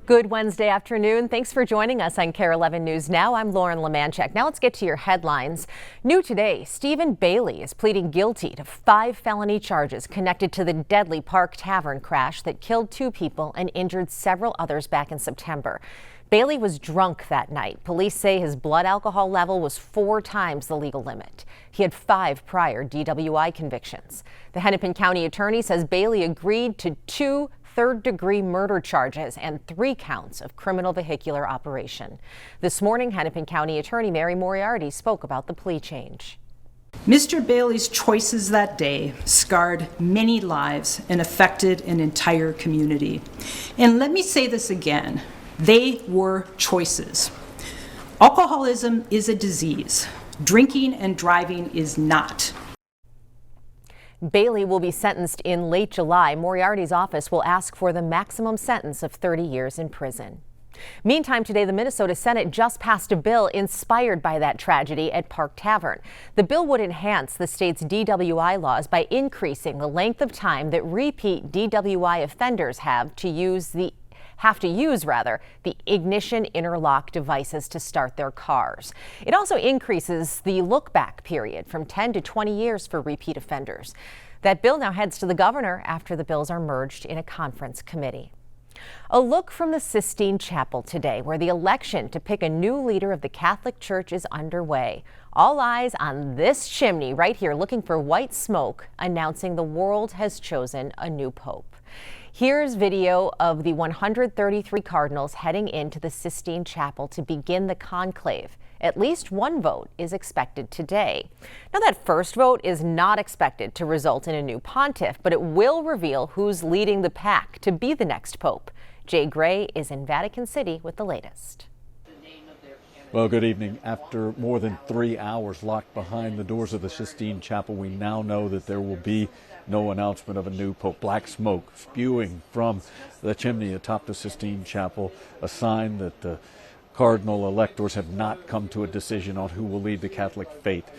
Good Wednesday afternoon. Thanks for joining us on KARE 11 News Now. I'm Lauren Lemanchek. Now let's get to your headlines. New today, Stephen Bailey is pleading guilty to 5 felony charges connected to the deadly Park Tavern crash that killed 2 people and injured several others back in September. Bailey was drunk that night. Police say his blood alcohol level was 4 times the legal limit. He had 5 prior DWI convictions. The Hennepin County attorney says Bailey agreed to 2 third-degree murder charges and 3 counts of criminal vehicular operation. This morning, Hennepin County Attorney Mary Moriarty spoke about the plea change. Mr. Bailey's choices that day scarred many lives and affected an entire community. And let me say this again, they were choices. Alcoholism is a disease. Drinking and driving is not. Bailey will be sentenced in late July. Moriarty's office will ask for the maximum sentence of 30 years in prison. Meantime, today the Minnesota Senate just passed a bill inspired by that tragedy at Park Tavern. The bill would enhance the state's DWI laws by increasing the length of time that repeat DWI offenders have to use the ignition interlock devices to start their cars. It also increases the look-back period from 10 to 20 years for repeat offenders. That bill now heads to the governor after the bills are merged in a conference committee. A look from the Sistine Chapel today, where the election to pick a new leader of the Catholic Church is underway. All eyes on this chimney right here, looking for white smoke, announcing the world has chosen a new pope. Here's video of the 133 cardinals heading into the Sistine Chapel to begin the conclave. At least one vote is expected today. Now, that first vote is not expected to result in a new pontiff, but it will reveal who's leading the pack to be the next pope. Jay Gray is in Vatican City with the latest. Well, good evening. After more than 3 hours locked behind the doors of the Sistine Chapel, we now know that there will be no announcement of a new pope. Black smoke spewing from the chimney atop the Sistine Chapel, a sign that the cardinal electors have not come to a decision on who will lead the Catholic faith.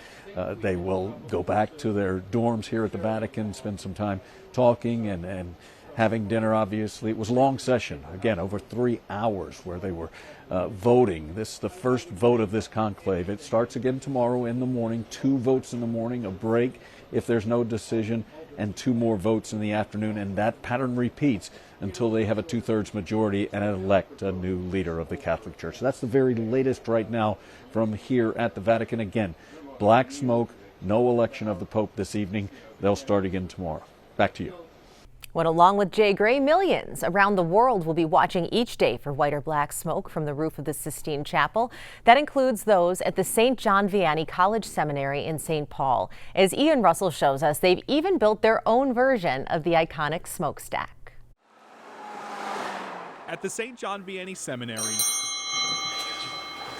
They will go back to their dorms here at the Vatican, spend some time talking and having dinner, obviously. It was a long session, again, over 3 hours where they were voting. This is the first vote of this conclave. It starts again tomorrow in the morning, 2 votes in the morning, a break if there's no decision, and 2 more votes in the afternoon, and that pattern repeats until they have a 2/3 majority and elect a new leader of the Catholic Church. So that's the very latest right now from here at the Vatican. Again, black smoke, no election of the Pope this evening. They'll start again tomorrow. Back to you. Well, along with Jay Gray, millions around the world will be watching each day for white or black smoke from the roof of the Sistine Chapel. That includes those at the St. John Vianney College Seminary in St. Paul. As Ian Russell shows us, they've even built their own version of the iconic smokestack. At the St. John Vianney Seminary,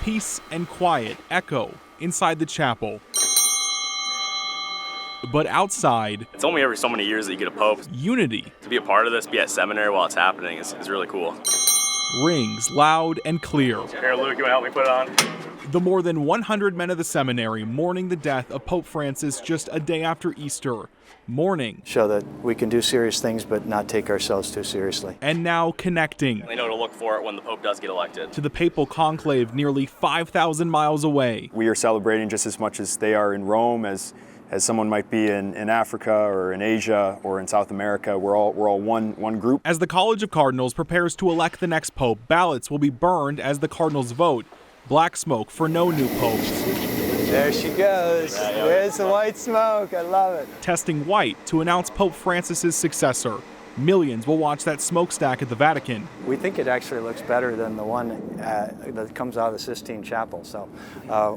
peace and quiet echo inside the chapel. But outside, it's only every so many years that you get a pope. Unity. To be a part of this, be at seminary while it's happening is really cool. Rings loud and clear. Here, Luke, you want to help me put it on? The more than 100 men of the seminary mourning the death of Pope Francis just a day after Easter. Mourning. Show that we can do serious things but not take ourselves too seriously. And now connecting. They know to look for it when the Pope does get elected. To the papal conclave nearly 5,000 miles away. We are celebrating just as much as they are in Rome, as someone might be in Africa or in Asia or in South America. We're all one group. As the College of Cardinals prepares to elect the next pope, ballots will be burned as the Cardinals vote. Black smoke for no new pope. There she goes. There's the white smoke. I love it. Testing white to announce Pope Francis's successor. Millions will watch that smokestack at the Vatican. We think it actually looks better than the one that comes out of the Sistine Chapel, so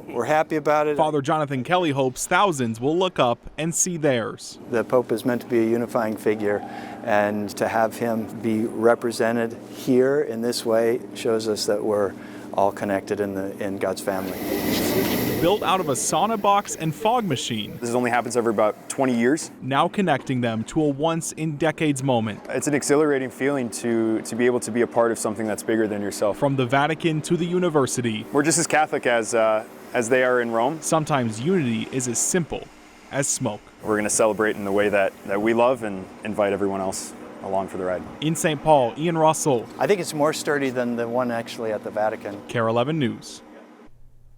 we're happy about it. Father Jonathan Kelly hopes thousands will look up and see theirs. The Pope is meant to be a unifying figure, and to have him be represented here in this way shows us that we're all connected in God's family. Built out of a sauna box and fog machine. This only happens every about 20 years. Now connecting them to a once-in-decades moment. It's an exhilarating feeling to be able to be a part of something that's bigger than yourself. From the Vatican to the university. We're just as Catholic as they are in Rome. Sometimes unity is as simple as smoke. We're going to celebrate in the way that we love and invite everyone else along for the ride. In St. Paul, Ian Russell, I think it's more sturdy than the one actually at the Vatican. KARE 11 News.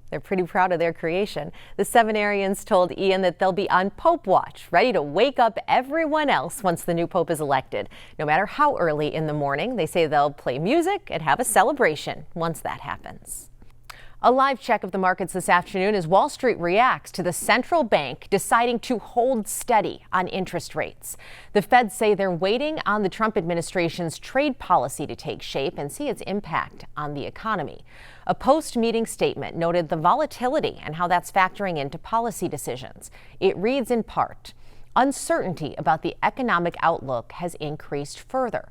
They're pretty proud of their creation. The seminarians told Ian that they'll be on Pope watch, ready to wake up everyone else once the new Pope is elected. No matter how early in the morning, they say they'll play music and have a celebration once that happens. A live check of the markets this afternoon as Wall Street reacts to the central bank deciding to hold steady on interest rates. The Fed say they're waiting on the Trump administration's trade policy to take shape and see its impact on the economy. A post-meeting statement noted the volatility and how that's factoring into policy decisions. It reads in part, uncertainty about the economic outlook has increased further.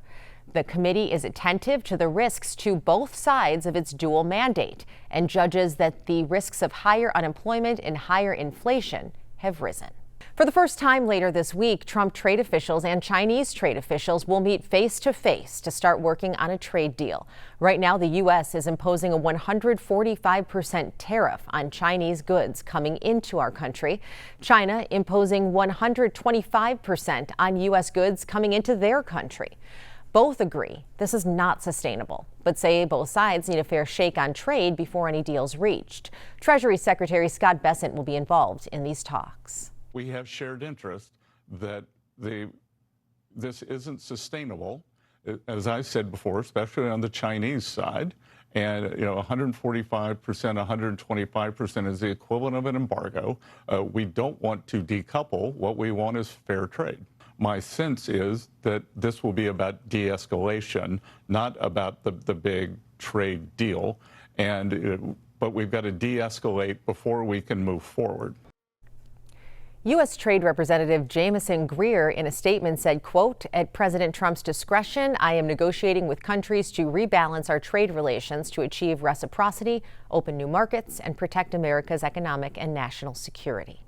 The committee is attentive to the risks to both sides of its dual mandate and judges that the risks of higher unemployment and higher inflation have risen. For the first time later this week, Trump trade officials and Chinese trade officials will meet face-to-face to start working on a trade deal. Right now, the U.S. is imposing a 145% tariff on Chinese goods coming into our country. China imposing 125% on U.S. goods coming into their country. Both agree this is not sustainable, but say both sides need a fair shake on trade before any deal's reached. Treasury Secretary Scott Bessent will be involved in these talks. We have shared interest that this isn't sustainable, as I said before, especially on the Chinese side. And 145%, 125% is the equivalent of an embargo. We don't want to decouple. What we want is fair trade. My sense is that this will be about de-escalation, not about the big trade deal. But we've got to de-escalate before we can move forward. U.S. Trade Representative Jamieson Greer in a statement said, quote, at President Trump's discretion, I am negotiating with countries to rebalance our trade relations to achieve reciprocity, open new markets, and protect America's economic and national security.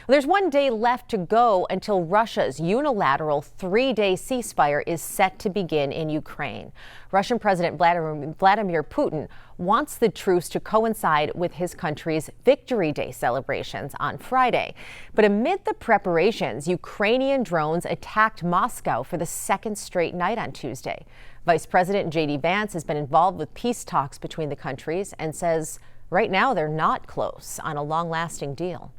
There's 1 day left to go until Russia's unilateral 3-day ceasefire is set to begin in Ukraine. Russian President Vladimir Putin wants the truce to coincide with his country's Victory Day celebrations on Friday. But amid the preparations, Ukrainian drones attacked Moscow for the second straight night on Tuesday. Vice President J.D. Vance has been involved with peace talks between the countries and says right now they're not close on a long-lasting deal.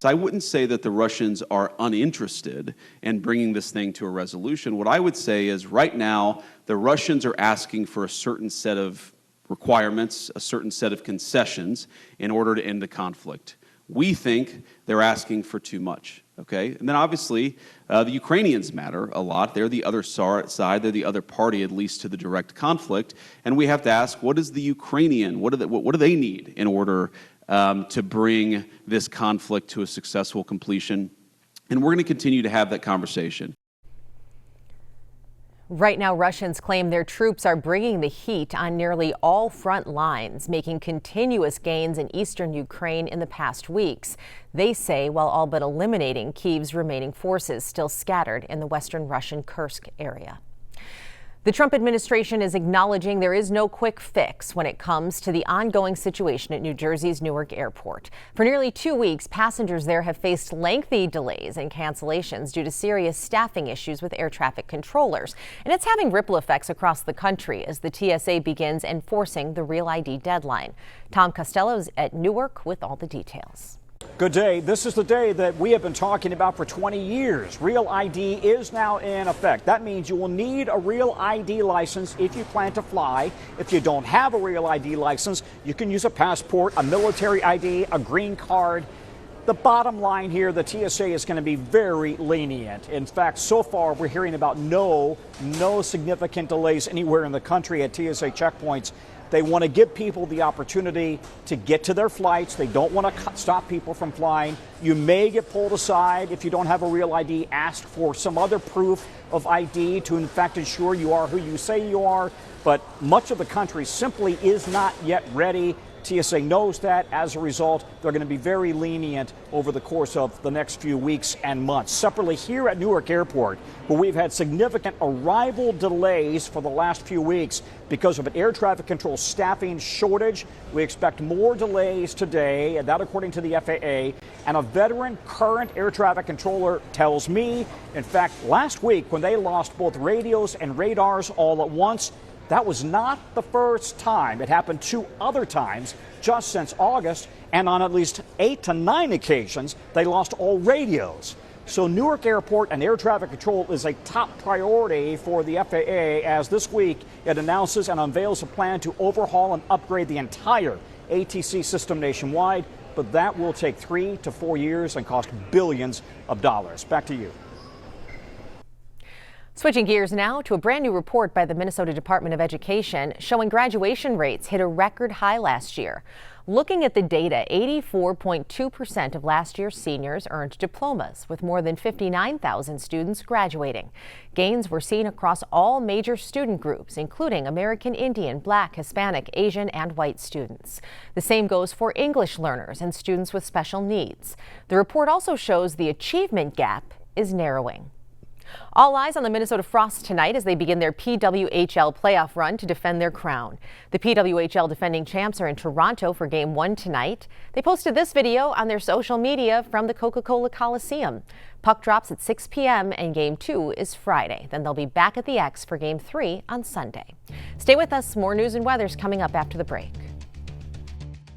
I wouldn't say that the Russians are uninterested in bringing this thing to a resolution. What I would say is right now, the Russians are asking for a certain set of requirements, a certain set of concessions in order to end the conflict. We think they're asking for too much, okay? And then obviously, the Ukrainians matter a lot. They're the other side, they're the other party, at least to the direct conflict. And we have to ask, what is the Ukrainian, what do they need in order to bring this conflict to a successful completion? And we're going to continue to have that conversation. Right now, Russians claim their troops are bringing the heat on nearly all front lines, making continuous gains in eastern Ukraine in the past weeks. They say while all but eliminating Kyiv's remaining forces still scattered in the western Russian Kursk area. The Trump administration is acknowledging there is no quick fix when it comes to the ongoing situation at New Jersey's Newark Airport. For nearly 2 weeks, passengers there have faced lengthy delays and cancellations due to serious staffing issues with air traffic controllers. And it's having ripple effects across the country as the TSA begins enforcing the Real ID deadline. Tom Costello is at Newark with all the details. Good day. This is the day that we have been talking about for 20 years. Real ID is now in effect. That means you will need a Real ID license if you plan to fly. If you don't have a Real ID license, you can use a passport, a military ID, a green card. The bottom line here, the TSA is going to be very lenient. In fact, so far we're hearing about no significant delays anywhere in the country at TSA checkpoints. They want to give people the opportunity to get to their flights. They don't want to stop people from flying. You may get pulled aside if you don't have a Real ID. Ask for some other proof of ID to, in fact, ensure you are who you say you are. But much of the country simply is not yet ready TSA knows that. As a result, they're going to be very lenient over the course of the next few weeks and months. Separately, here at Newark Airport, where we've had significant arrival delays for the last few weeks because of an air traffic control staffing shortage, we expect more delays today, and that according to the FAA. And a veteran current air traffic controller tells me, in fact, last week when they lost both radios and radars all at once, that was not the first time. It happened 2 other times just since August, and on at least 8 to 9 occasions, they lost all radios. So Newark Airport and air traffic control is a top priority for the FAA, as this week it announces and unveils a plan to overhaul and upgrade the entire ATC system nationwide. But that will take 3 to 4 years and cost billions of dollars. Back to you. Switching gears now to a brand new report by the Minnesota Department of Education showing graduation rates hit a record high last year. Looking at the data, 84.2% of last year's seniors earned diplomas, with more than 59,000 students graduating. Gains were seen across all major student groups, including American Indian, Black, Hispanic, Asian, and white students. The same goes for English learners and students with special needs. The report also shows the achievement gap is narrowing. All eyes on the Minnesota Frost tonight as they begin their PWHL playoff run to defend their crown. The PWHL defending champs are in Toronto for Game 1 tonight. They posted this video on their social media from the Coca-Cola Coliseum. Puck drops at 6 p.m. and Game 2 is Friday. Then they'll be back at the X for Game 3 on Sunday. Stay with us. More news and weather's coming up after the break.